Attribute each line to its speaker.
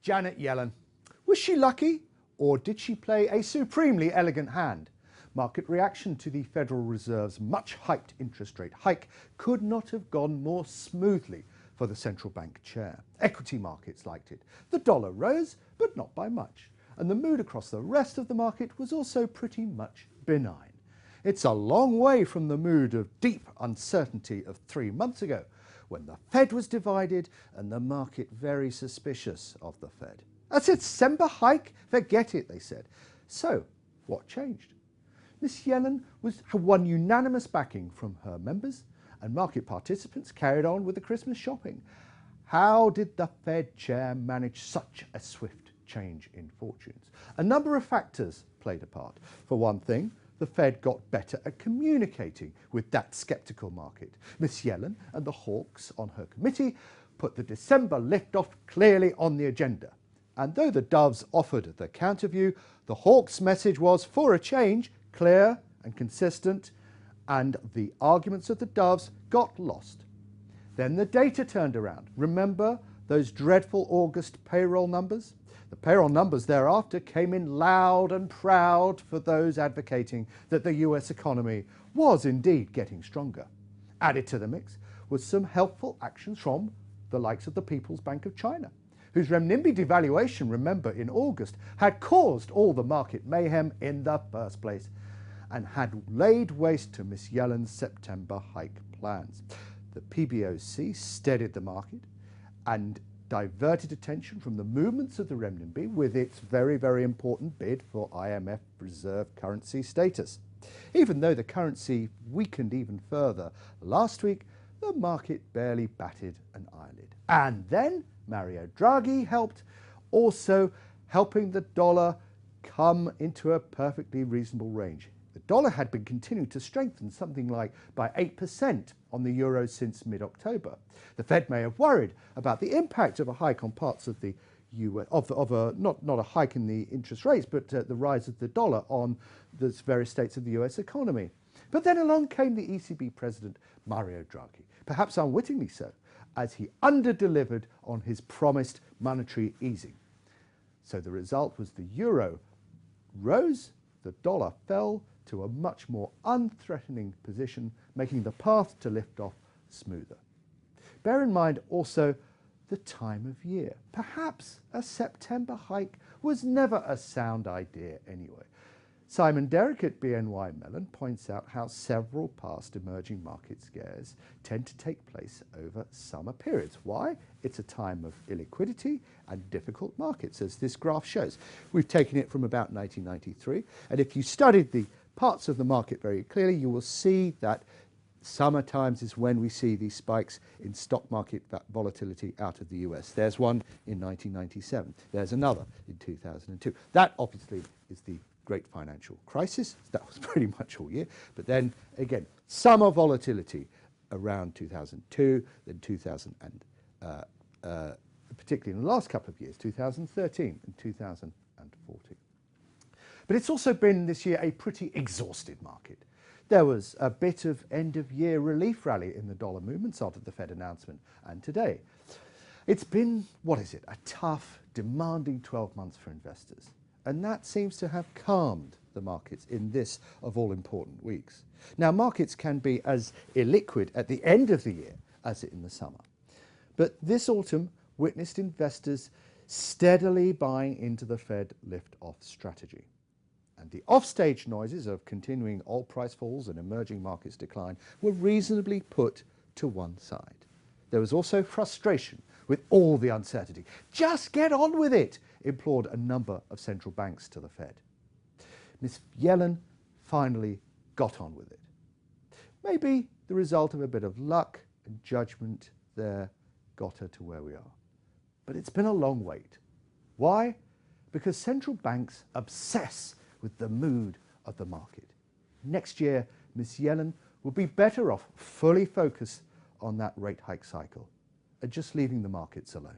Speaker 1: Janet Yellen. Was she lucky, or did she play a supremely elegant hand? Market reaction to the Federal Reserve's much hyped interest rate hike could not have gone more smoothly for the central bank chair. Equity markets liked it. The dollar rose, but not by much. And the mood across the rest of the market was also pretty much benign. It's a long way from the mood of deep uncertainty of 3 months ago, when the Fed was divided and the market very suspicious of the Fed. A December hike? Forget it, they said. So, what changed? Miss Yellen won unanimous backing from her members, and market participants carried on with the Christmas shopping. How did the Fed chair manage such a swift change in fortunes? A number of factors played a part. For one thing, the Fed got better at communicating with that sceptical market. Miss Yellen and the hawks on her committee put the December liftoff clearly on the agenda. And though the doves offered the counter view, the hawks' message was, for a change, clear and consistent, and the arguments of the doves got lost. Then the data turned around. Remember those dreadful August payroll numbers? The payroll numbers thereafter came in loud and proud for those advocating that the US economy was indeed getting stronger. Added to the mix was some helpful actions from the likes of the People's Bank of China, whose renminbi devaluation, remember, in August, had caused all the market mayhem in the first place and had laid waste to Miss Yellen's September hike plans. The PBOC steadied the market and diverted attention from the movements of the renminbi with its very, very important bid for IMF reserve currency status. Even though the currency weakened even further last week, the market barely batted an eyelid. And then Mario Draghi helped, also helping the dollar come into a perfectly reasonable range. The dollar had been continuing to strengthen something like by 8% on the euro since mid-October. The Fed may have worried about the impact of a hike on parts of the US, not a hike in the interest rates, but the rise of the dollar on the various states of the US economy. But then along came the ECB president, Mario Draghi, perhaps unwittingly so, as he under-delivered on his promised monetary easing. So the result was the euro rose, the dollar fell to a much more unthreatening position, making the path to liftoff smoother. Bear in mind also the time of year. Perhaps a September hike was never a sound idea anyway. Simon Derrick at BNY Mellon points out how several past emerging market scares tend to take place over summer periods. Why? It's a time of illiquidity and difficult markets, as this graph shows. We've taken it from about 1993, and if you studied the parts of the market very clearly, you will see that summer times is when we see these spikes in stock market volatility out of the US. There's one in 1997. There's another in 2002. That obviously is the great financial crisis. That was pretty much all year. But then again, summer volatility around 2002, then 2000, and particularly in the last couple of years, 2013 and 2014. But it's also been this year a pretty exhausted market. There was a bit of end-of-year relief rally in the dollar movements after the Fed announcement and today. It's been, what is it, a tough, demanding 12 months for investors. And that seems to have calmed the markets in this, of all important weeks. Now, markets can be as illiquid at the end of the year as in the summer. But this autumn witnessed investors steadily buying into the Fed lift-off strategy. And the offstage noises of continuing oil price falls and emerging markets decline were reasonably put to one side. There was also frustration with all the uncertainty. Just get on with it, implored a number of central banks to the Fed. Miss Yellen finally got on with it. Maybe the result of a bit of luck and judgment there got her to where we are. But it's been a long wait. Why? Because central banks obsess with the mood of the market. Next year, Miss Yellen will be better off fully focused on that rate hike cycle and just leaving the markets alone.